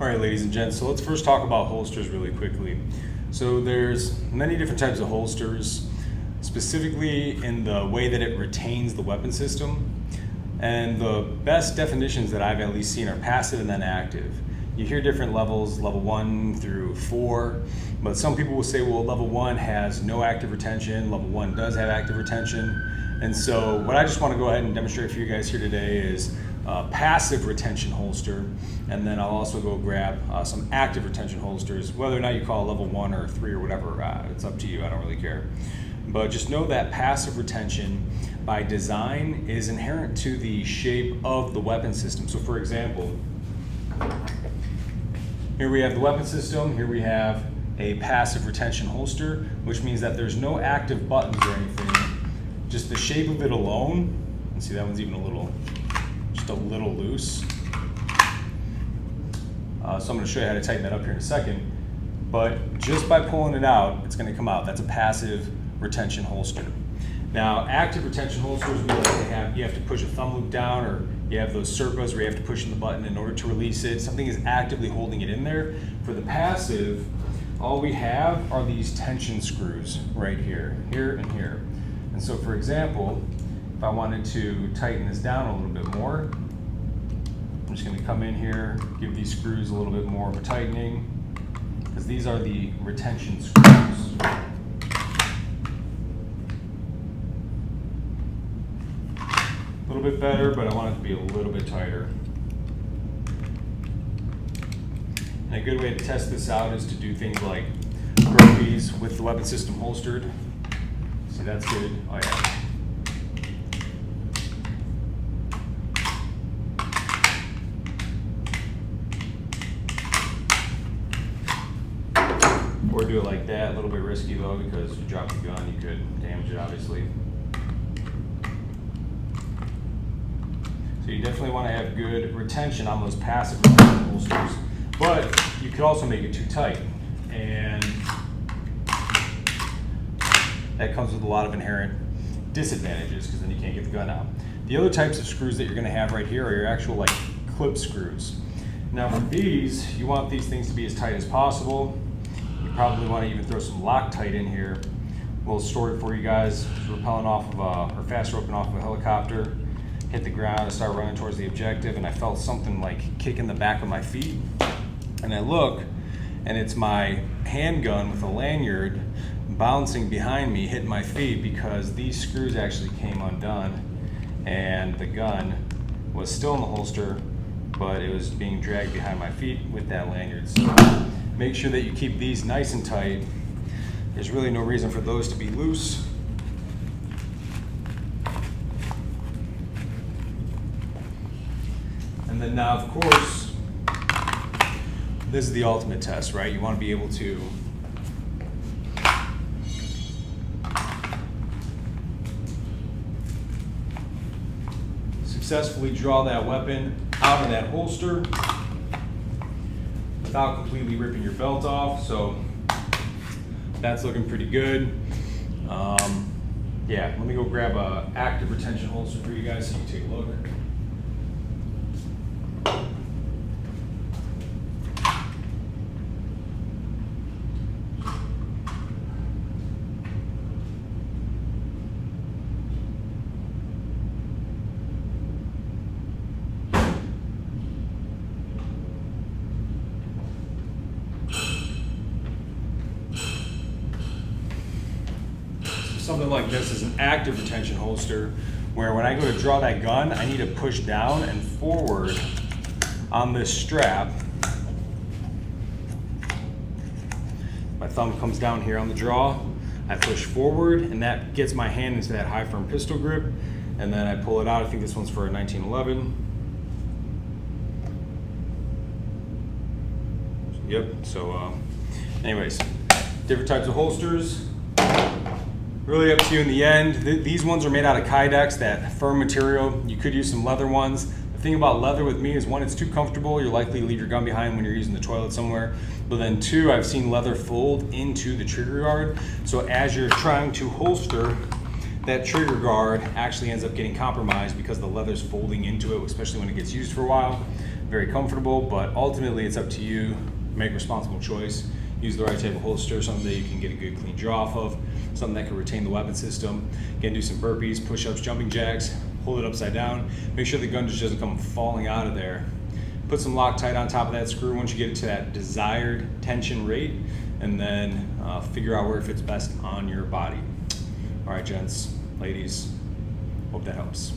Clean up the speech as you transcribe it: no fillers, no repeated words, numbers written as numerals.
All right, ladies and gents, so let's first talk about holsters really quickly. So there's many different types of holsters, specifically in the way that it retains the weapon system. And the best definitions that I've at least seen are passive and then active. You hear different levels, level 1 through 4, but some people will say, well, level 1 has no active retention, level 1 does have active retention. And so what I just want to go ahead and demonstrate for you guys here today is passive retention holster, and then I'll also go grab some active retention holsters, whether or not you call it level 1 or 3 or whatever, it's up to you, I don't really care. But just know that passive retention by design is inherent to the shape of the weapon system. So for example, here we have the weapon system, here we have a passive retention holster, which means that there's no active buttons or anything, just the shape of it alone. And see, that one's even a little loose. So I'm going to show you how to tighten that up here in a second. But just by pulling it out, it's going to come out. That's a passive retention holster. Now, active retention holsters, you have to push a thumb loop down, or you have those circles where you have to push in the button in order to release it. Something is actively holding it in there. For the passive, all we have are these tension screws right here, here and here. And so for example, if I wanted to tighten this down a little bit more, I'm just going to come in here, give these screws a little bit more of a tightening, because these are the retention screws. A little bit better, but I want it to be a little bit tighter. And a good way to test this out is to do things like burpees with the weapon system holstered. See, that's good. Oh yeah. Or do it like that, a little bit risky though, because if you drop the gun, you could damage it obviously. So you definitely want to have good retention on those passive retention holsters, but you could also make it too tight, and that comes with a lot of inherent disadvantages, because then you can't get the gun out. The other types of screws that you're going to have right here are your actual like clip screws. Now for these, you want these things to be as tight as possible. You probably want to even throw some Loctite in here. A little story for you guys. Rappelling off of or fast roping off of a helicopter, hit the ground and start running towards the objective, and I felt something like kicking the back of my feet. And I look, and it's my handgun with a lanyard bouncing behind me, hitting my feet, because these screws actually came undone, and the gun was still in the holster, but it was being dragged behind my feet with that lanyard. So make sure that you keep these nice and tight. There's really no reason for those to be loose. And then now, of course, this is the ultimate test, right? You want to be able to successfully draw that weapon out of that holster without completely ripping your belt off. So that's looking pretty good. Yeah, let me go grab a active retention holster for you guys so you can take a look. Something like this is an active retention holster, where when I go to draw that gun, I need to push down and forward on this strap. My thumb comes down here on the draw, I push forward, and that gets my hand into that high firm pistol grip, and then I pull it out. I think this one's for a 1911. Yep, so anyways, different types of holsters. Really up to you in the end. These ones are made out of Kydex, that firm material. You could use some leather ones. The thing about leather with me is, one, it's too comfortable. You're likely to leave your gun behind when you're using the toilet somewhere. But then two, I've seen leather fold into the trigger guard. So as you're trying to holster, that trigger guard actually ends up getting compromised because the leather's folding into it, especially when it gets used for a while. very comfortable, but ultimately it's up to you. Make a responsible choice. Use the right type of holster, something that you can get a good clean draw off of, something that can retain the weapon system. Again, do some burpees, push-ups, jumping jacks, hold it upside down. Make sure the gun just doesn't come falling out of there. Put some Loctite on top of that screw once you get it to that desired tension rate, and then figure out where it fits best on your body. All right, gents, ladies, hope that helps.